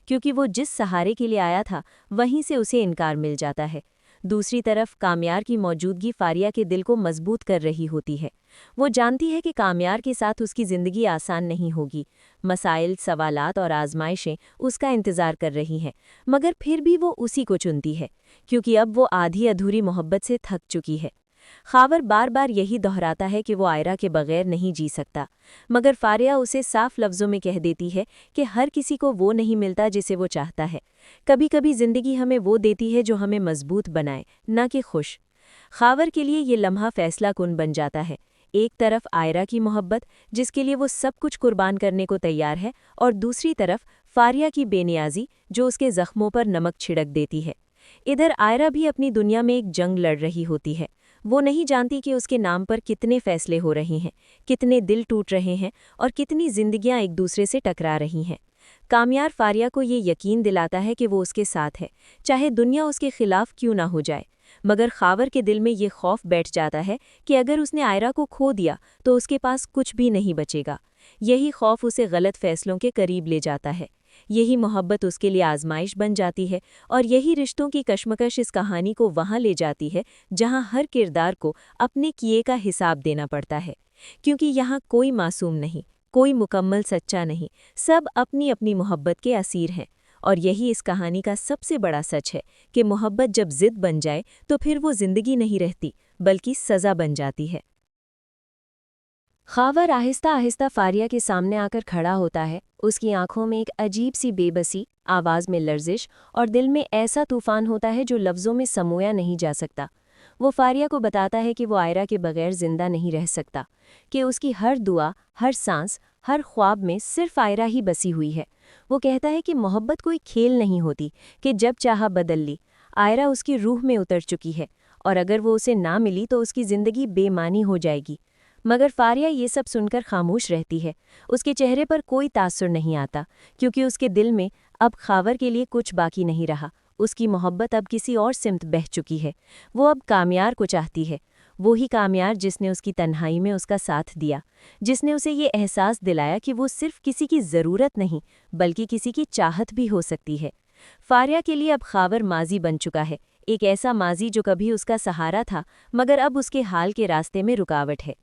کیونکہ وہ جس سہارے کے لیے آیا تھا وہیں سے اسے انکار مل جاتا ہے۔ دوسری طرف کامیار کی موجودگی فاریہ کے دل کو مضبوط کر رہی ہوتی ہے۔ وہ جانتی ہے کہ کامیار کے ساتھ اس کی زندگی آسان نہیں ہوگی، مسائل، سوالات اور آزمائشیں اس کا انتظار کر رہی ہیں، مگر پھر بھی وہ اسی کو چنتی ہے، کیونکہ اب وہ آدھی ادھوری محبت سے تھک چکی ہے۔ خاور بار بار یہی دہراتا ہے کہ وہ آئرہ کے بغیر نہیں جی سکتا، مگر فاریہ اسے صاف لفظوں میں کہہ دیتی ہے کہ ہر کسی کو وہ نہیں ملتا جسے وہ چاہتا ہے۔ کبھی کبھی زندگی ہمیں وہ دیتی ہے جو ہمیں مضبوط بنائے، نہ کہ خوش۔ خاور کے لیے یہ لمحہ فیصلہ کن بن جاتا ہے، ایک طرف آئرہ کی محبت جس کے لیے وہ سب کچھ قربان کرنے کو تیار ہے، اور دوسری طرف فاریہ کی بے نیازی جو اس کے زخموں پر نمک چھڑک دیتی ہے۔ ادھر آئرہ بھی اپنی دنیا میں ایک جنگ لڑ رہی ہوتی ہے۔ وہ نہیں جانتی کہ اس کے نام پر کتنے فیصلے ہو رہے ہیں، کتنے دل ٹوٹ رہے ہیں اور کتنی زندگیاں ایک دوسرے سے ٹکرا رہی ہیں۔ کامیار فاریہ کو یہ یقین دلاتا ہے کہ وہ اس کے ساتھ ہے، چاہے دنیا اس کے خلاف کیوں نہ ہو جائے، مگر خاور کے دل میں یہ خوف بیٹھ جاتا ہے کہ اگر اس نے آئرہ کو کھو دیا تو اس کے پاس کچھ بھی نہیں بچے گا۔ یہی خوف اسے غلط فیصلوں کے قریب لے جاتا ہے، یہی محبت اس کے لیے آزمائش بن جاتی ہے، اور یہی رشتوں کی کشمکش اس کہانی کو وہاں لے جاتی ہے جہاں ہر کردار کو اپنے کیے کا حساب دینا پڑتا ہے، کیونکہ یہاں کوئی معصوم نہیں، کوئی مکمل سچا نہیں، سب اپنی اپنی محبت کے اسیر ہیں۔ اور یہی اس کہانی کا سب سے بڑا سچ ہے کہ محبت جب ضد بن جائے تو پھر وہ زندگی نہیں رہتی بلکہ سزا بن جاتی ہے۔ خاور آہستہ آہستہ فاریہ کے سامنے آ کر کھڑا ہوتا ہے، اس کی آنکھوں میں ایک عجیب سی بے بسی، آواز میں لرزش اور دل میں ایسا طوفان ہوتا ہے جو لفظوں میں سمویا نہیں جا سکتا۔ وہ فاریہ کو بتاتا ہے کہ وہ آئرہ کے بغیر زندہ نہیں رہ سکتا، کہ اس کی ہر دعا، ہر سانس، ہر خواب میں صرف آئرہ ہی بسی ہوئی ہے۔ وہ کہتا ہے کہ محبت کوئی کھیل نہیں ہوتی کہ جب چاہا بدل لی، آئرہ اس کی روح میں اتر چکی ہے، اور اگر وہ اسے نہ ملی تو اس کی زندگی بے معنی ہو جائے گی۔ مگر فاریہ یہ سب سن کر خاموش رہتی ہے، اس کے چہرے پر کوئی تاثر نہیں آتا، کیونکہ اس کے دل میں اب خاور کے لیے کچھ باقی نہیں رہا، اس کی محبت اب کسی اور سمت بہہ چکی ہے۔ وہ اب کامیار کو چاہتی ہے، وہی کامیار جس نے اس کی تنہائی میں اس کا ساتھ دیا، جس نے اسے یہ احساس دلایا کہ وہ صرف کسی کی ضرورت نہیں بلکہ کسی کی چاہت بھی ہو سکتی ہے۔ فاریہ کے لیے اب خاور ماضی بن چکا ہے، ایک ایسا ماضی جو کبھی اس کا سہارا تھا مگر اب اس کے حال کے راستے میں رکاوٹ ہے۔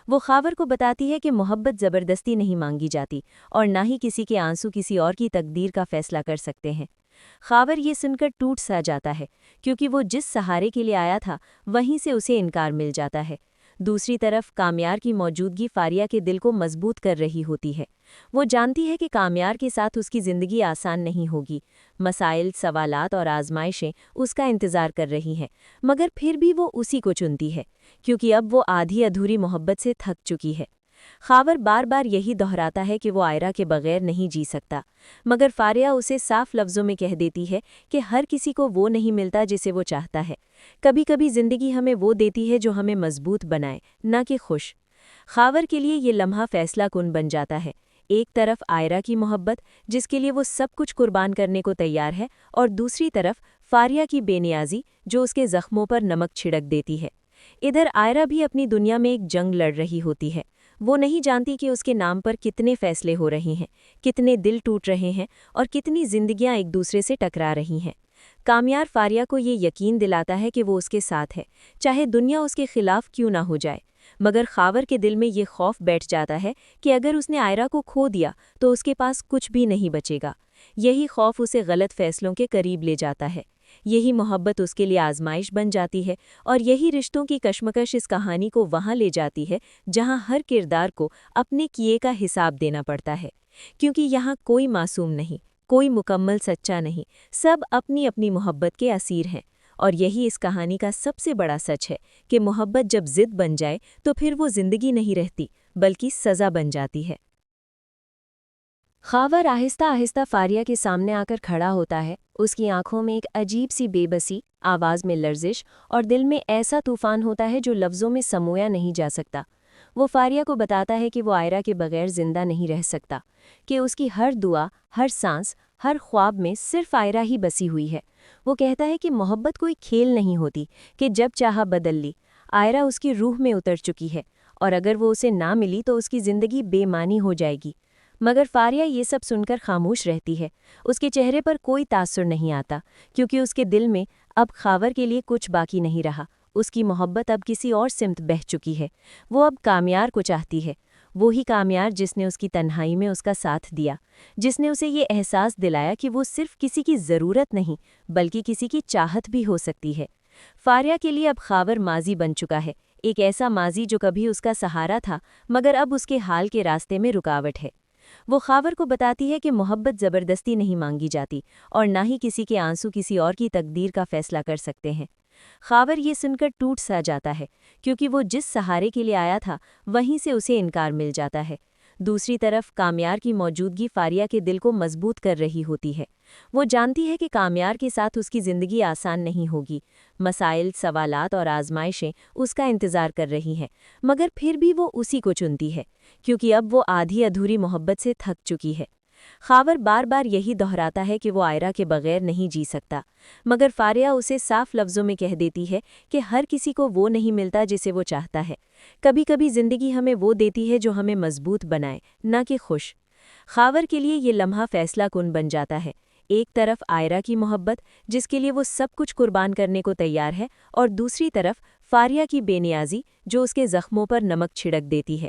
وہ خاور کو بتاتی ہے کہ محبت زبردستی نہیں مانگی جاتی، اور نہ ہی کسی کے آنسو کسی اور کی تقدیر کا فیصلہ کر سکتے ہیں۔ خاور یہ سن کر ٹوٹ سا جاتا ہے، کیونکہ وہ جس سہارے کے لیے آیا تھا وہیں سے اسے انکار مل جاتا ہے۔ دوسری طرف کامیار کی موجودگی فاریہ کے دل کو مضبوط کر رہی ہوتی ہے۔ وہ جانتی ہے کہ کامیار کے ساتھ اس کی زندگی آسان نہیں ہوگی، مسائل، سوالات اور آزمائشیں اس کا انتظار کر رہی ہیں، مگر پھر بھی وہ اسی کو چنتی ہے، کیونکہ اب وہ آدھی ادھوری محبت سے تھک چکی ہے۔ خاور بار بار یہی دہراتا ہے کہ وہ آئرہ کے بغیر نہیں جی سکتا، مگر فاریہ اسے صاف لفظوں میں کہہ دیتی ہے کہ ہر کسی کو وہ نہیں ملتا جسے وہ چاہتا ہے۔ کبھی کبھی زندگی ہمیں وہ دیتی ہے جو ہمیں مضبوط بنائے، نہ کہ خوش۔ خاور کے لیے یہ لمحہ فیصلہ کن بن جاتا ہے، ایک طرف آئرہ کی محبت جس کے لیے وہ سب کچھ قربان کرنے کو تیار ہے، اور دوسری طرف فاریہ کی بے نیازی جو اس کے زخموں پر نمک چھڑک دیتی ہے۔ ادھر آئرہ بھی اپنی دنیا میں ایک جنگ لڑ رہی ہوتی ہے۔ وہ نہیں جانتی کہ اس کے نام پر کتنے فیصلے ہو رہے ہیں، کتنے دل ٹوٹ رہے ہیں اور کتنی زندگیاں ایک دوسرے سے ٹکرا رہی ہیں۔ کامیار فاریہ کو یہ یقین دلاتا ہے کہ وہ اس کے ساتھ ہے، چاہے دنیا اس کے خلاف کیوں نہ ہو جائے، مگر خاور کے دل میں یہ خوف بیٹھ جاتا ہے کہ اگر اس نے آئرہ کو کھو دیا تو اس کے پاس کچھ بھی نہیں بچے گا۔ یہی خوف اسے غلط فیصلوں کے قریب لے جاتا ہے، یہی محبت اس کے لیے آزمائش بن جاتی ہے، اور یہی رشتوں کی کشمکش اس کہانی کو وہاں لے جاتی ہے جہاں ہر کردار کو اپنے کیے کا حساب دینا پڑتا ہے، کیونکہ یہاں کوئی معصوم نہیں، کوئی مکمل سچا نہیں، سب اپنی اپنی محبت کے اسیر ہیں۔ اور یہی اس کہانی کا سب سے بڑا سچ ہے کہ محبت جب ضد بن جائے تو پھر وہ زندگی نہیں رہتی بلکہ سزا بن جاتی ہے۔ خاور آہستہ آہستہ فاریہ کے سامنے آ کر کھڑا ہوتا ہے، اس کی آنکھوں میں ایک عجیب سی بے بسی، آواز میں لرزش اور دل میں ایسا طوفان ہوتا ہے جو لفظوں میں سمویا نہیں جا سکتا۔ وہ فاریہ کو بتاتا ہے کہ وہ آئرہ کے بغیر زندہ نہیں رہ سکتا، کہ اس کی ہر دعا، ہر سانس، ہر خواب میں صرف آئرہ ہی بسی ہوئی ہے۔ وہ کہتا ہے کہ محبت کوئی کھیل نہیں ہوتی کہ جب چاہا بدل لی، آئرہ اس کی روح میں اتر چکی ہے، اور اگر وہ اسے نہ ملی تو اس کی زندگی بے معنی ہو جائے گی۔ مگر فاریہ یہ سب سن کر خاموش رہتی ہے۔ اس کے چہرے پر کوئی تاثر نہیں آتا، کیونکہ اس کے دل میں اب خاور کے لیے کچھ باقی نہیں رہا۔ اس کی محبت اب کسی اور سمت بہہ چکی ہے۔ وہ اب کامیار کو چاہتی ہے، وہی کامیار جس نے اس کی تنہائی میں اس کا ساتھ دیا، جس نے اسے یہ احساس دلایا کہ وہ صرف کسی کی ضرورت نہیں بلکہ کسی کی چاہت بھی ہو سکتی ہے۔ فاریہ کے لیے اب خاور ماضی بن چکا ہے، ایک ایسا ماضی جو کبھی اس کا سہارا تھا مگر اب اس کے حال کے راستے میں رکاوٹ ہے۔ وہ خاور کو بتاتی ہے کہ محبت زبردستی نہیں مانگی جاتی اور نہ ہی کسی کے آنسو کسی اور کی تقدیر کا فیصلہ کر سکتے ہیں۔ خاور یہ سن کر ٹوٹ سا جاتا ہے، کیونکہ وہ جس سہارے کے لیے آیا تھا وہیں سے اسے انکار مل جاتا ہے۔ دوسری طرف کامیار کی موجودگی فاریہ کے دل کو مضبوط کر رہی ہوتی ہے۔ وہ جانتی ہے کہ کامیار کے ساتھ اس کی زندگی آسان نہیں ہوگی، مسائل، سوالات اور آزمائشیں اس کا انتظار کر رہی ہیں، مگر پھر بھی وہ اسی کو چنتی ہے، کیونکہ اب وہ آدھی ادھوری محبت سے تھک چکی ہے۔ خاور بار بار یہی دہراتا ہے کہ وہ آئرہ کے بغیر نہیں جی سکتا، مگر فاریہ اسے صاف لفظوں میں کہہ دیتی ہے کہ ہر کسی کو وہ نہیں ملتا جسے وہ چاہتا ہے۔ کبھی کبھی زندگی ہمیں وہ دیتی ہے جو ہمیں مضبوط بنائے، نہ کہ خوش۔ خاور کے لیے یہ لمحہ فیصلہ کن بن جاتا ہے، ایک طرف آئرہ کی محبت جس کے لیے وہ سب کچھ قربان کرنے کو تیار ہے، اور دوسری طرف فاریہ کی بے نیازی جو اس کے زخموں پر نمک چھڑک دیتی ہے۔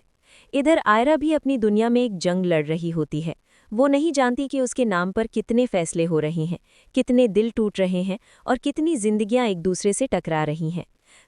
ادھر آئرہ بھی اپنی دنیا میں ایک جنگ لڑ رہی ہوتی ہے۔ وہ نہیں جانتی کہ اس کے نام پر کتنے فیصلے ہو رہے ہیں، کتنے دل ٹوٹ رہے ہیں اور کتنی زندگیاں ایک دوسرے سے ٹکرا رہی ہیں۔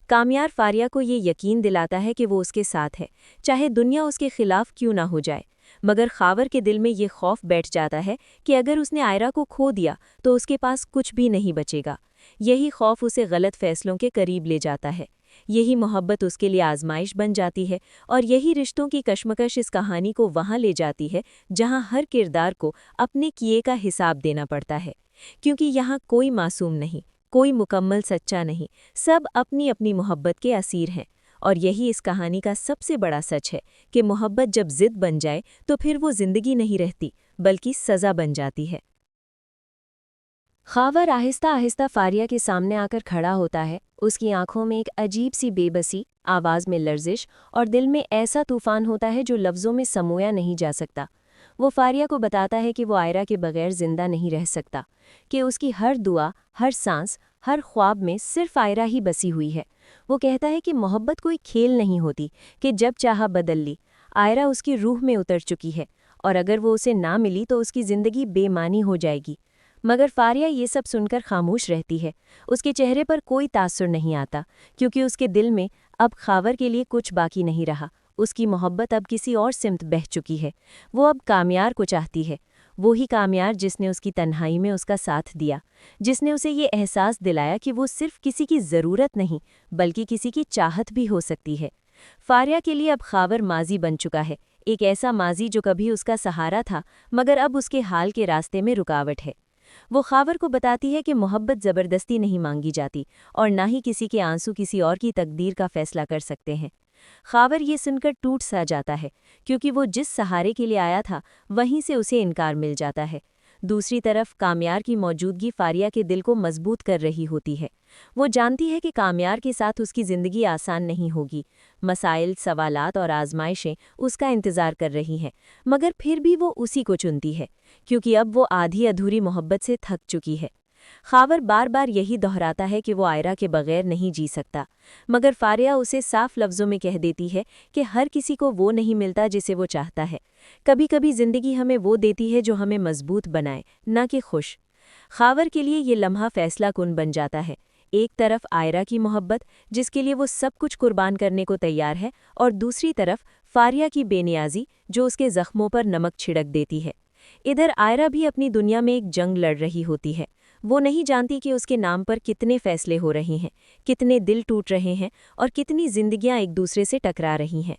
کامیار فاریہ کو یہ یقین دلاتا ہے کہ وہ اس کے ساتھ ہے، چاہے دنیا اس کے خلاف کیوں نہ ہو جائے، مگر خاور کے دل میں یہ خوف بیٹھ جاتا ہے کہ اگر اس نے آئرہ کو کھو دیا تو اس کے پاس کچھ بھی نہیں بچے گا۔ یہی خوف اسے غلط فیصلوں کے قریب لے جاتا ہے، یہی محبت اس کے لیے آزمائش بن جاتی ہے، اور یہی رشتوں کی کشمکش اس کہانی کو وہاں لے جاتی ہے جہاں ہر کردار کو اپنے کیے کا حساب دینا پڑتا ہے، کیونکہ یہاں کوئی معصوم نہیں، کوئی مکمل سچا نہیں، سب اپنی اپنی محبت کے اسیر ہیں۔ اور یہی اس کہانی کا سب سے بڑا سچ ہے کہ محبت جب ضد بن جائے تو پھر وہ زندگی نہیں رہتی بلکہ سزا بن جاتی ہے۔ خاور آہستہ آہستہ فاریہ کے سامنے آ کر کھڑا ہوتا ہے، اس کی آنکھوں میں ایک عجیب سی بے بسی، آواز میں لرزش اور دل میں ایسا طوفان ہوتا ہے جو لفظوں میں سمویا نہیں جا سکتا۔ وہ فاریہ کو بتاتا ہے کہ وہ آئرہ کے بغیر زندہ نہیں رہ سکتا، کہ اس کی ہر دعا، ہر سانس، ہر خواب میں صرف آئرہ ہی بسی ہوئی ہے۔ وہ کہتا ہے کہ محبت کوئی کھیل نہیں ہوتی کہ جب چاہا بدل لی، آئرہ اس کی روح میں اتر چکی ہے، اور اگر وہ اسے نہ ملی تو اس کی زندگی بے معنی ہو جائے گی۔ مگر فاریہ یہ سب سن کر خاموش رہتی ہے، اس کے چہرے پر کوئی تاثر نہیں آتا، کیونکہ اس کے دل میں اب خاور کے لیے کچھ باقی نہیں رہا، اس کی محبت اب کسی اور سمت بہہ چکی ہے۔ وہ اب کامیار کو چاہتی ہے، وہی کامیار جس نے اس کی تنہائی میں اس کا ساتھ دیا، جس نے اسے یہ احساس دلایا کہ وہ صرف کسی کی ضرورت نہیں بلکہ کسی کی چاہت بھی ہو سکتی ہے۔ فاریہ کے لیے اب خاور ماضی بن چکا ہے، ایک ایسا ماضی جو کبھی اس کا سہارا تھا مگر اب اس کے حال کے راستے میں رکاوٹ ہے۔ وہ خاور کو بتاتی ہے کہ محبت زبردستی نہیں مانگی جاتی اور نہ ہی کسی کے آنسو کسی اور کی تقدیر کا فیصلہ کر سکتے ہیں۔ خاور یہ سن کر ٹوٹ سا جاتا ہے، کیونکہ وہ جس سہارے کے لیے آیا تھا وہیں سے اسے انکار مل جاتا ہے۔ دوسری طرف کامیار کی موجودگی فاریہ کے دل کو مضبوط کر رہی ہوتی ہے۔ وہ جانتی ہے کہ کامیار کے ساتھ اس کی زندگی آسان نہیں ہوگی، مسائل، سوالات اور آزمائشیں اس کا انتظار کر رہی ہیں، مگر پھر بھی وہ اسی کو چنتی ہے، کیونکہ اب وہ آدھی ادھوری محبت سے تھک چکی ہے۔ خاور بار بار یہی دہراتا ہے کہ وہ آئرہ کے بغیر نہیں جی سکتا، مگر فاریہ اسے صاف لفظوں میں کہہ دیتی ہے کہ ہر کسی کو وہ نہیں ملتا جسے وہ چاہتا ہے۔ کبھی کبھی زندگی ہمیں وہ دیتی ہے جو ہمیں مضبوط بنائے، نہ کہ خوش۔ خاور کے لیے یہ لمحہ فیصلہ کن بن جاتا ہے، ایک طرف آئرہ کی محبت جس کے لیے وہ سب کچھ قربان کرنے کو تیار ہے، اور دوسری طرف فاریہ کی بے نیازی جو اس کے زخموں پر نمک چھڑک دیتی ہے۔ ادھر آئرہ بھی اپنی دنیا میں ایک جنگ لڑ رہی ہوتی ہے۔ وہ نہیں جانتی کہ اس کے نام پر کتنے فیصلے ہو رہے ہیں، کتنے دل ٹوٹ رہے ہیں اور کتنی زندگیاں ایک دوسرے سے ٹکرا رہی ہیں۔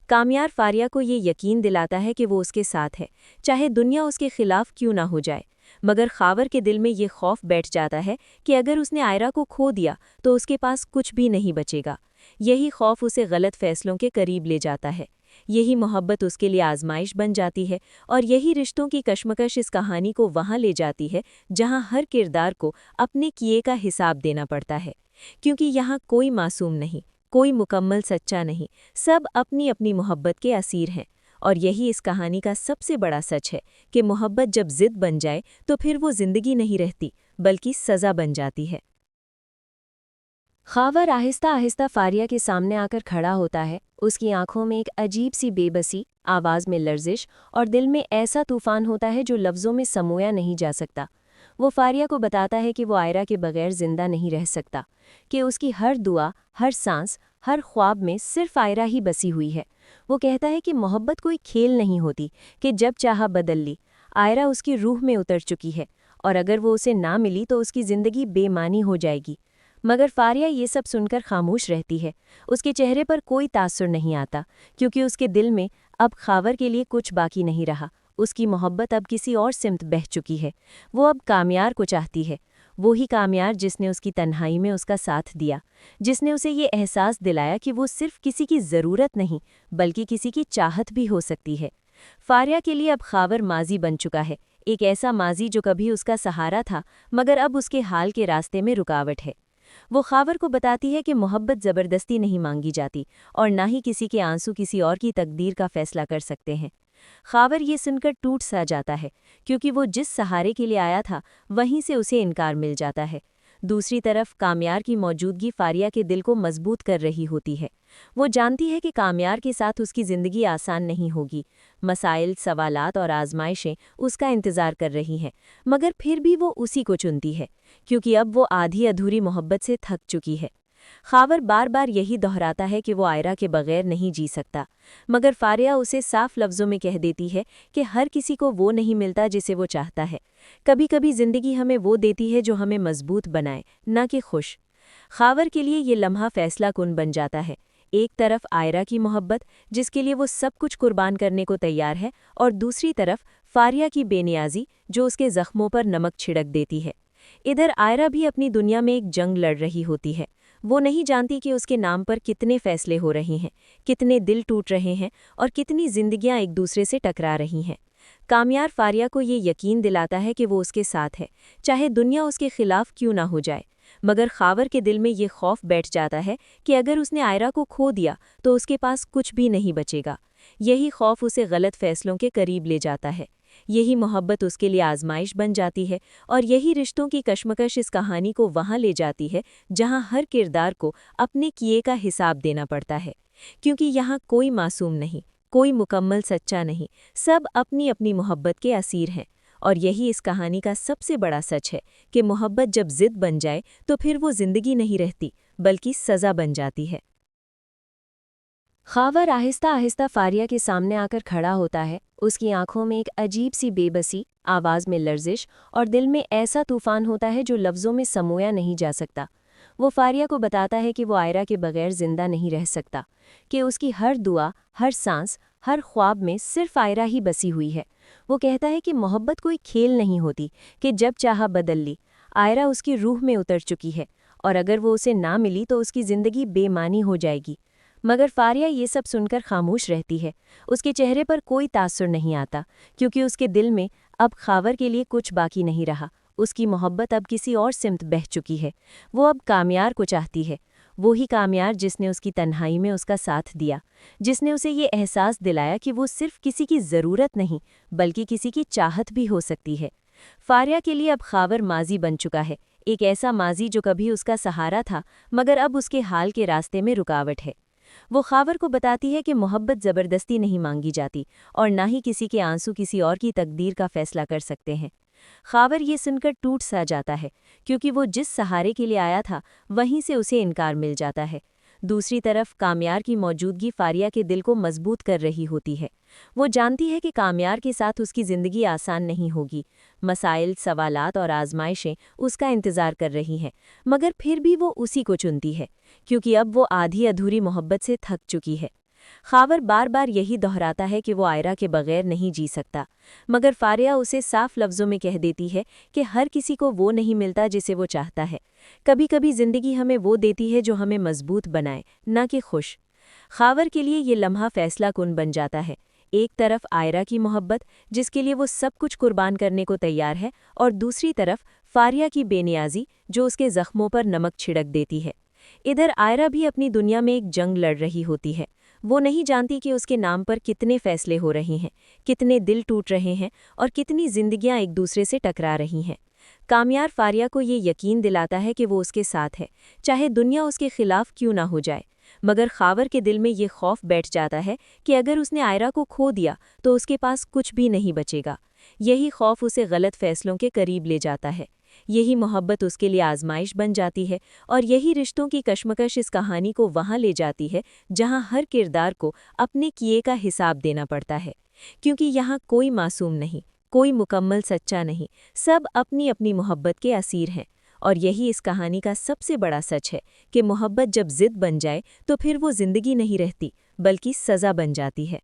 کامیار فاریہ کو یہ یقین دلاتا ہے کہ وہ اس کے ساتھ ہے، چاہے دنیا اس کے خلاف کیوں نہ ہو جائے، مگر خاور کے دل میں یہ خوف بیٹھ جاتا ہے کہ اگر اس نے آئرہ کو کھو دیا تو اس کے پاس کچھ بھی نہیں بچے گا۔ یہی خوف اسے غلط فیصلوں کے قریب لے جاتا ہے، یہی محبت اس کے لیے آزمائش بن جاتی ہے، اور یہی رشتوں کی کشمکش اس کہانی کو وہاں لے جاتی ہے جہاں ہر کردار کو اپنے کیے کا حساب دینا پڑتا ہے، کیونکہ یہاں کوئی معصوم نہیں، کوئی مکمل سچا نہیں، سب اپنی اپنی محبت کے اسیر ہیں۔ اور یہی اس کہانی کا سب سے بڑا سچ ہے کہ محبت جب ضد بن جائے تو پھر وہ زندگی نہیں رہتی بلکہ سزا بن جاتی ہے۔ خاور آہستہ آہستہ فاریہ کے سامنے آ کر کھڑا ہوتا ہے، اس کی آنکھوں میں ایک عجیب سی بے بسی، آواز میں لرزش اور دل میں ایسا طوفان ہوتا ہے جو لفظوں میں سمویا نہیں جا سکتا۔ وہ فاریہ کو بتاتا ہے کہ وہ آئرہ کے بغیر زندہ نہیں رہ سکتا، کہ اس کی ہر دعا، ہر سانس، ہر خواب میں صرف آئرہ ہی بسی ہوئی ہے۔ وہ کہتا ہے کہ محبت کوئی کھیل نہیں ہوتی کہ جب چاہا بدل لی۔ آئرہ اس کی روح میں اتر چکی ہے، اور اگر وہ اسے نہ ملی تو اس کی زندگی بے معنی ہو جائے گی۔ مگر فاریہ یہ سب سن کر خاموش رہتی ہے، اس کے چہرے پر کوئی تاثر نہیں آتا، کیونکہ اس کے دل میں اب خاور کے لیے کچھ باقی نہیں رہا۔ اس کی محبت اب کسی اور سمت بہہ چکی ہے۔ وہ اب کامیار کو چاہتی ہے، وہی کامیار جس نے اس کی تنہائی میں اس کا ساتھ دیا، جس نے اسے یہ احساس دلایا کہ وہ صرف کسی کی ضرورت نہیں بلکہ کسی کی چاہت بھی ہو سکتی ہے۔ فاریہ کے لیے اب خاور ماضی بن چکا ہے، ایک ایسا ماضی جو کبھی اس کا سہارا تھا مگر اب اس کے حال کے راستے میں رکاوٹ ہے۔ وہ خاور کو بتاتی ہے کہ محبت زبردستی نہیں مانگی جاتی، اور نہ ہی کسی کے آنسو کسی اور کی تقدیر کا فیصلہ کر سکتے ہیں۔ خاور یہ سن کر ٹوٹ سا جاتا ہے، کیونکہ وہ جس سہارے کے لیے آیا تھا وہیں سے اسے انکار مل جاتا ہے۔ دوسری طرف کامیار کی موجودگی فاریہ کے دل کو مضبوط کر رہی ہوتی ہے۔ وہ جانتی ہے کہ کامیار کے ساتھ اس کی زندگی آسان نہیں ہوگی، مسائل، سوالات اور آزمائشیں اس کا انتظار کر رہی ہیں، مگر پھر بھی وہ اسی کو چنتی ہے، کیونکہ اب وہ آدھی ادھوری محبت سے تھک چکی ہے۔ خاور بار بار یہی دہراتا ہے کہ وہ آئرہ کے بغیر نہیں جی سکتا، مگر فاریہ اسے صاف لفظوں میں کہہ دیتی ہے کہ ہر کسی کو وہ نہیں ملتا جسے وہ چاہتا ہے۔ کبھی کبھی زندگی ہمیں وہ دیتی ہے جو ہمیں مضبوط بنائے، نہ کہ خوش۔ خاور کے لیے یہ لمحہ فیصلہ کن بن جاتا ہے، ایک طرف آئرہ کی محبت جس کے لیے وہ سب کچھ قربان کرنے کو تیار ہے، اور دوسری طرف فاریہ کی بے نیازی جو اس کے زخموں پر نمک چھڑک دیتی ہے۔ ادھر آئرہ بھی اپنی دنیا میں ایک جنگ لڑ رہی ہوتی ہے۔ وہ نہیں جانتی کہ اس کے نام پر کتنے فیصلے ہو رہے ہیں، کتنے دل ٹوٹ رہے ہیں اور کتنی زندگیاں ایک دوسرے سے ٹکرا رہی ہیں۔ کامیار فاریہ کو یہ یقین دلاتا ہے کہ وہ اس کے ساتھ ہے، چاہے دنیا اس کے خلاف کیوں نہ ہو جائے، مگر خاور کے دل میں یہ خوف بیٹھ جاتا ہے کہ اگر اس نے آئرہ کو کھو دیا تو اس کے پاس کچھ بھی نہیں بچے گا۔ یہی خوف اسے غلط فیصلوں کے قریب لے جاتا ہے، یہی محبت اس کے لیے آزمائش بن جاتی ہے، اور یہی رشتوں کی کشمکش اس کہانی کو وہاں لے جاتی ہے جہاں ہر کردار کو اپنے کیے کا حساب دینا پڑتا ہے، کیونکہ یہاں کوئی معصوم نہیں، کوئی مکمل سچا نہیں، سب اپنی اپنی محبت کے اسیر ہیں۔ اور یہی اس کہانی کا سب سے بڑا سچ ہے کہ محبت جب ضد بن جائے تو پھر وہ زندگی نہیں رہتی بلکہ سزا بن جاتی ہے۔ خاور آہستہ آہستہ فاریہ کے سامنے آ کر کھڑا ہوتا ہے، اس کی آنکھوں میں ایک عجیب سی بے بسی، آواز میں لرزش اور دل میں ایسا طوفان ہوتا ہے جو لفظوں میں سمویا نہیں جا سکتا۔ وہ فاریہ کو بتاتا ہے کہ وہ آئرہ کے بغیر زندہ نہیں رہ سکتا، کہ اس کی ہر دعا، ہر سانس، ہر خواب میں صرف آئرہ ہی بسی ہوئی ہے۔ وہ کہتا ہے کہ محبت کوئی کھیل نہیں ہوتی کہ جب چاہا بدل لی۔ آئرہ اس کی روح میں اتر چکی ہے، اور اگر وہ اسے نہ ملی تو اس کی زندگی بے معنی ہو جائے گی۔ مگر فاریہ یہ سب سن کر خاموش رہتی ہے، اس کے چہرے پر کوئی تاثر نہیں آتا، کیونکہ اس کے دل میں اب خاور کے لیے کچھ باقی نہیں رہا، اس کی محبت اب کسی اور سمت بہہ چکی ہے۔ وہ اب کامیار کو چاہتی ہے، وہی کامیار جس نے اس کی تنہائی میں اس کا ساتھ دیا، جس نے اسے یہ احساس دلایا کہ وہ صرف کسی کی ضرورت نہیں بلکہ کسی کی چاہت بھی ہو سکتی ہے۔ فاریہ کے لیے اب خاور ماضی بن چکا ہے، ایک ایسا ماضی جو کبھی اس کا سہارا تھا مگر اب اس کے حال کے راستے میں رکاوٹ ہے۔ وہ خاور کو بتاتی ہے کہ محبت زبردستی نہیں مانگی جاتی، اور نہ ہی کسی کے آنسو کسی اور کی تقدیر کا فیصلہ کر سکتے ہیں۔ خاور یہ سن کر ٹوٹ سا جاتا ہے، کیونکہ وہ جس سہارے کے لیے آیا تھا وہیں سے اسے انکار مل جاتا ہے۔ دوسری طرف کامیار کی موجودگی فاریہ کے دل کو مضبوط کر رہی ہوتی ہے۔ وہ جانتی ہے کہ کامیار کے ساتھ اس کی زندگی آسان نہیں ہوگی، مسائل، سوالات اور آزمائشیں اس کا انتظار کر رہی ہیں، مگر پھر بھی وہ اسی کو چنتی ہے، کیونکہ اب وہ آدھی ادھوری محبت سے تھک چکی ہے۔ خاور بار بار یہی دہراتا ہے کہ وہ آئرہ کے بغیر نہیں جی سکتا، مگر فاریہ اسے صاف لفظوں میں کہہ دیتی ہے کہ ہر کسی کو وہ نہیں ملتا جسے وہ چاہتا ہے۔ کبھی کبھی زندگی ہمیں وہ دیتی ہے جو ہمیں مضبوط بنائے، نہ کہ خوش۔ خاور کے لیے یہ لمحہ فیصلہ کن بن جاتا ہے، ایک طرف آئرہ کی محبت جس کے لیے وہ سب کچھ قربان کرنے کو تیار ہے، اور دوسری طرف فاریہ کی بے نیازی جو اس کے زخموں پر نمک چھڑک دیتی ہے۔ ادھر آئرہ بھی اپنی دنیا میں ایک جنگ لڑ رہی ہوتی ہے۔ وہ نہیں جانتی کہ اس کے نام پر کتنے فیصلے ہو رہے ہیں، کتنے دل ٹوٹ رہے ہیں اور کتنی زندگیاں ایک دوسرے سے ٹکرا رہی ہیں۔ کامیار فاریہ کو یہ یقین دلاتا ہے کہ وہ اس کے ساتھ ہے، چاہے دنیا اس کے خلاف کیوں نہ ہو جائے، مگر خاور کے دل میں یہ خوف بیٹھ جاتا ہے کہ اگر اس نے آئرہ کو کھو دیا تو اس کے پاس کچھ بھی نہیں بچے گا۔ یہی خوف اسے غلط فیصلوں کے قریب لے جاتا ہے، یہی محبت اس کے لیے آزمائش بن جاتی ہے، اور یہی رشتوں کی کشمکش اس کہانی کو وہاں لے جاتی ہے جہاں ہر کردار کو اپنے کیے کا حساب دینا پڑتا ہے، کیونکہ یہاں کوئی معصوم نہیں، کوئی مکمل سچا نہیں، سب اپنی اپنی محبت کے اسیر ہیں۔ اور یہی اس کہانی کا سب سے بڑا سچ ہے کہ محبت جب ضد بن جائے تو پھر وہ زندگی نہیں رہتی بلکہ سزا بن جاتی ہے۔